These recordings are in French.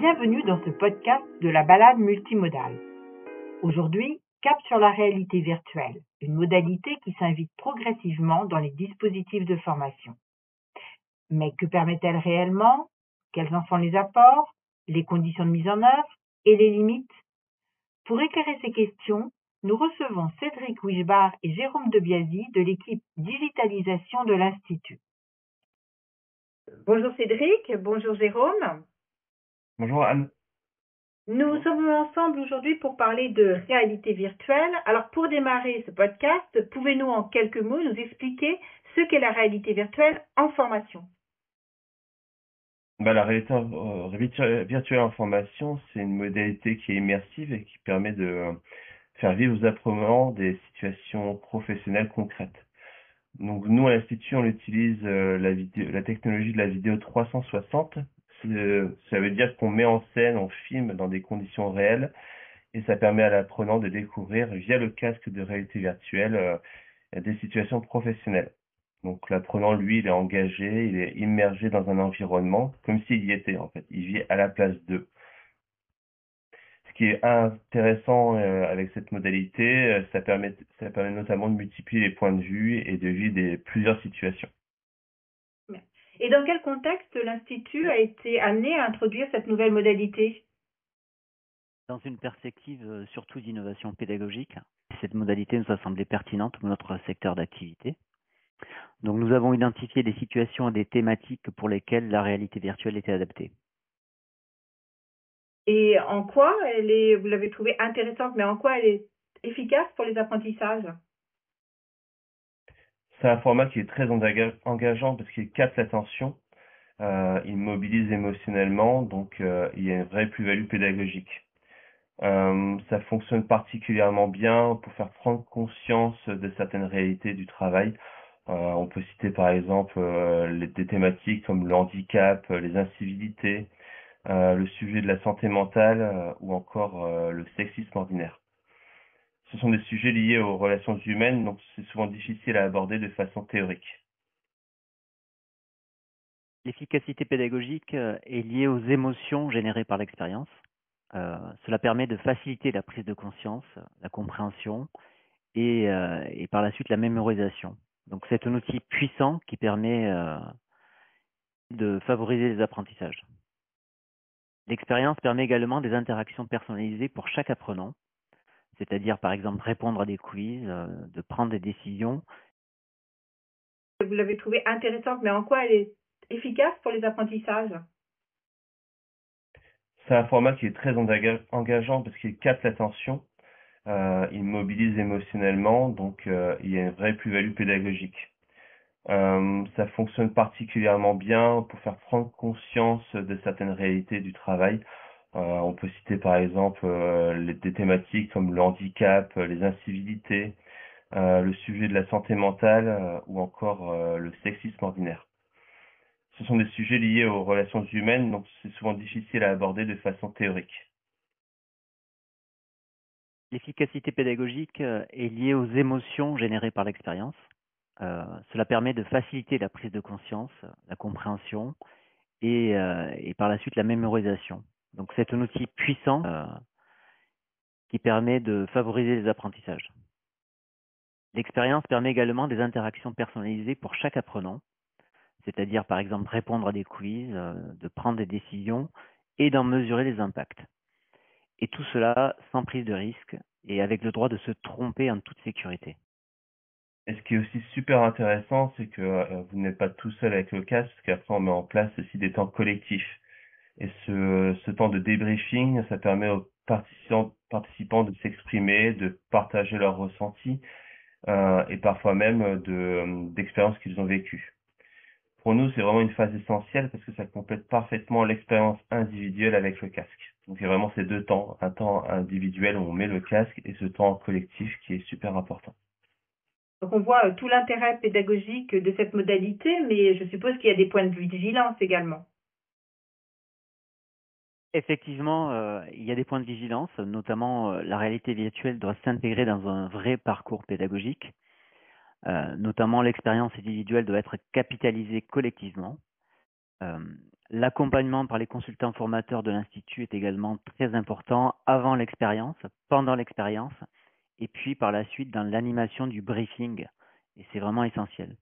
Bienvenue dans ce podcast de la balade multimodale. Aujourd'hui, cap sur la réalité virtuelle, une modalité qui s'invite progressivement dans les dispositifs de formation. Mais que permet-elle réellement? Quels en sont les apports, les conditions de mise en œuvre et les limites? Pour éclairer ces questions, nous recevons Cédric Wichbar et Jérôme Debiasi de l'équipe digitalisation de l'Institut. Bonjour Cédric, bonjour Jérôme. Bonjour Anne. Nous sommes ensemble aujourd'hui pour parler de réalité virtuelle. Alors pour démarrer ce podcast, pouvez-vous en quelques mots nous expliquer ce qu'est la réalité virtuelle en formation? La réalité virtuelle en formation, c'est une modalité qui est immersive et qui permet de faire vivre aux apprenants des situations professionnelles concrètes. Donc nous, à l'Institut, on utilise la technologie de la vidéo 360. Ça veut dire qu'on met en scène, on filme dans des conditions réelles et ça permet à l'apprenant de découvrir via le casque de réalité virtuelle des situations professionnelles. Donc l'apprenant, lui, il est engagé, il est immergé dans un environnement comme s'il y était en fait. Il vit à la place d'eux. Ce qui est intéressant avec cette modalité, ça permet notamment de multiplier les points de vue et de vivre plusieurs situations. Et dans quel contexte l'Institut a été amené à introduire cette nouvelle modalité? Dans une perspective surtout d'innovation pédagogique, cette modalité nous a semblé pertinente pour notre secteur d'activité. Donc nous avons identifié des situations et des thématiques pour lesquelles la réalité virtuelle était adaptée. Et en quoi vous l'avez trouvée intéressante, mais en quoi elle est efficace pour les apprentissages? C'est un format qui est très engageant parce qu'il capte l'attention, il mobilise émotionnellement, donc il y a une vraie plus-value pédagogique. Ça fonctionne particulièrement bien pour faire prendre conscience de certaines réalités du travail. On peut citer par exemple des thématiques comme le handicap, les incivilités, le sujet de la santé mentale ou encore le sexisme ordinaire. Ce sont des sujets liés aux relations humaines, donc c'est souvent difficile à aborder de façon théorique. L'efficacité pédagogique est liée aux émotions générées par l'expérience. Cela permet de faciliter la prise de conscience, la compréhension et par la suite la mémorisation. Donc c'est un outil puissant qui permet de favoriser les apprentissages. L'expérience permet également des interactions personnalisées pour chaque apprenant, c'est-à-dire par exemple répondre à des quiz, de prendre des décisions. Vous l'avez trouvée intéressante, mais en quoi elle est efficace pour les apprentissages? C'est un format qui est très engageant parce qu'il capte l'attention, il mobilise émotionnellement, donc il y a une vraie plus-value pédagogique. Ça fonctionne particulièrement bien pour faire prendre conscience de certaines réalités du travail. On peut citer par exemple des thématiques comme le handicap, les incivilités, le sujet de la santé mentale ou encore le sexisme ordinaire. Ce sont des sujets liés aux relations humaines, donc c'est souvent difficile à aborder de façon théorique. L'efficacité pédagogique est liée aux émotions générées par l'expérience. Cela permet de faciliter la prise de conscience, la compréhension et par la suite la mémorisation. Donc c'est un outil puissant qui permet de favoriser les apprentissages. L'expérience permet également des interactions personnalisées pour chaque apprenant, c'est-à-dire par exemple répondre à des quiz, de prendre des décisions et d'en mesurer les impacts. Et tout cela sans prise de risque et avec le droit de se tromper en toute sécurité. Et ce qui est aussi super intéressant, c'est que vous n'êtes pas tout seul avec le casque, parce qu'après on met en place aussi des temps collectifs. Et ce temps de débriefing, ça permet aux participants de s'exprimer, de partager leurs ressentis et parfois même d'expériences qu'ils ont vécues. Pour nous, c'est vraiment une phase essentielle parce que ça complète parfaitement l'expérience individuelle avec le casque. Donc il y a vraiment ces deux temps, un temps individuel où on met le casque et ce temps collectif qui est super important. Donc on voit tout l'intérêt pédagogique de cette modalité, mais je suppose qu'il y a des points de vigilance également. Effectivement, il y a des points de vigilance, notamment la réalité virtuelle doit s'intégrer dans un vrai parcours pédagogique. Notamment l'expérience individuelle doit être capitalisée collectivement. L'accompagnement par les consultants formateurs de l'Institut est également très important avant l'expérience, pendant l'expérience, et puis par la suite dans l'animation du briefing. Et c'est vraiment essentiel.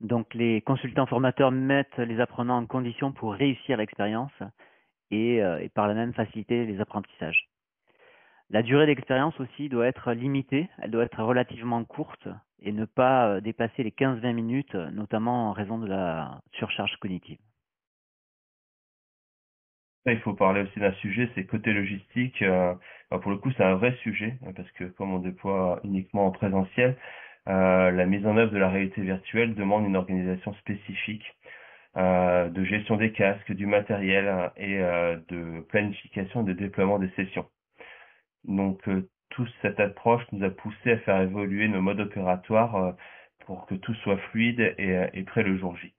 Donc les consultants formateurs mettent les apprenants en condition pour réussir l'expérience et par la même faciliter les apprentissages. La durée d'expérience aussi doit être limitée, elle doit être relativement courte et ne pas dépasser les 15-20 minutes, notamment en raison de la surcharge cognitive. Il faut parler aussi d'un sujet, c'est côté logistique. Pour le coup, c'est un vrai sujet, parce que comme on déploie uniquement en présentiel, la mise en œuvre de la réalité virtuelle demande une organisation spécifique de gestion des casques, du matériel et de planification et de déploiement des sessions. Donc, toute cette approche nous a poussé à faire évoluer nos modes opératoires pour que tout soit fluide et prêt le jour J.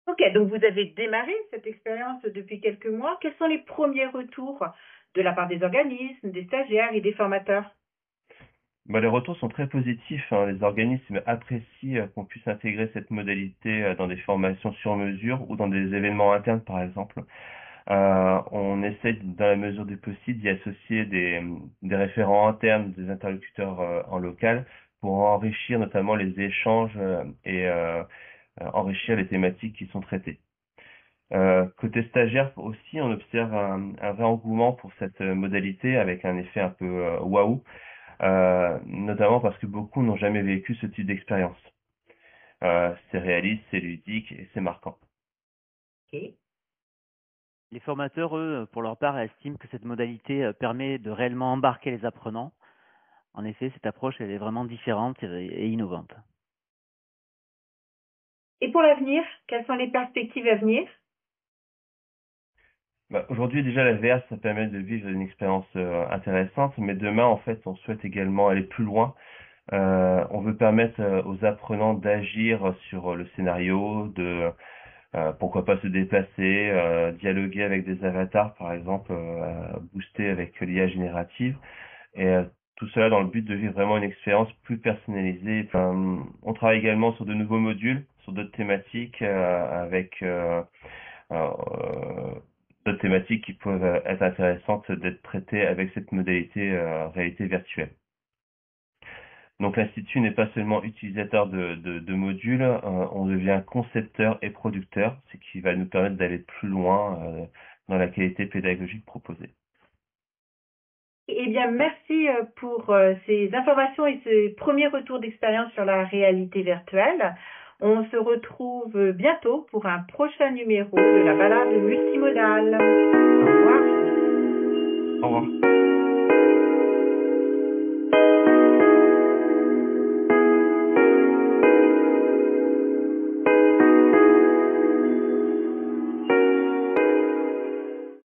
Ok, donc vous avez démarré cette expérience depuis quelques mois. Quels sont les premiers retours de la part des organismes, des stagiaires et des formateurs? Les retours sont très positifs, hein. Les organismes apprécient qu'on puisse intégrer cette modalité dans des formations sur mesure ou dans des événements internes, par exemple. On essaie, dans la mesure du possible, d'y associer des référents internes, des interlocuteurs en local pour enrichir notamment les échanges et enrichir les thématiques qui sont traitées. Côté stagiaire aussi, on observe un vrai engouement pour cette modalité avec un effet un peu waouh, notamment parce que beaucoup n'ont jamais vécu ce type d'expérience. C'est réaliste, c'est ludique et c'est marquant. Ok. Les formateurs, eux, pour leur part, estiment que cette modalité permet de réellement embarquer les apprenants. En effet, cette approche, elle est vraiment différente et innovante. Et pour l'avenir, quelles sont les perspectives à venir? Aujourd'hui, déjà, la VR, ça permet de vivre une expérience intéressante, mais demain, en fait, on souhaite également aller plus loin. On veut permettre aux apprenants d'agir sur le scénario, de pourquoi pas se déplacer, dialoguer avec des avatars, par exemple, booster avec l'IA générative, et tout cela dans le but de vivre vraiment une expérience plus personnalisée. Enfin, on travaille également sur de nouveaux modules, sur d'autres thématiques, avec d'autres thématiques qui peuvent être intéressantes d'être traitées avec cette modalité réalité virtuelle. Donc l'Institut n'est pas seulement utilisateur de modules, on devient concepteur et producteur, ce qui va nous permettre d'aller plus loin dans la qualité pédagogique proposée. Eh bien, merci pour ces informations et ces premiers retours d'expérience sur la réalité virtuelle. On se retrouve bientôt pour un prochain numéro de la balade multimodale. Au revoir. Au revoir.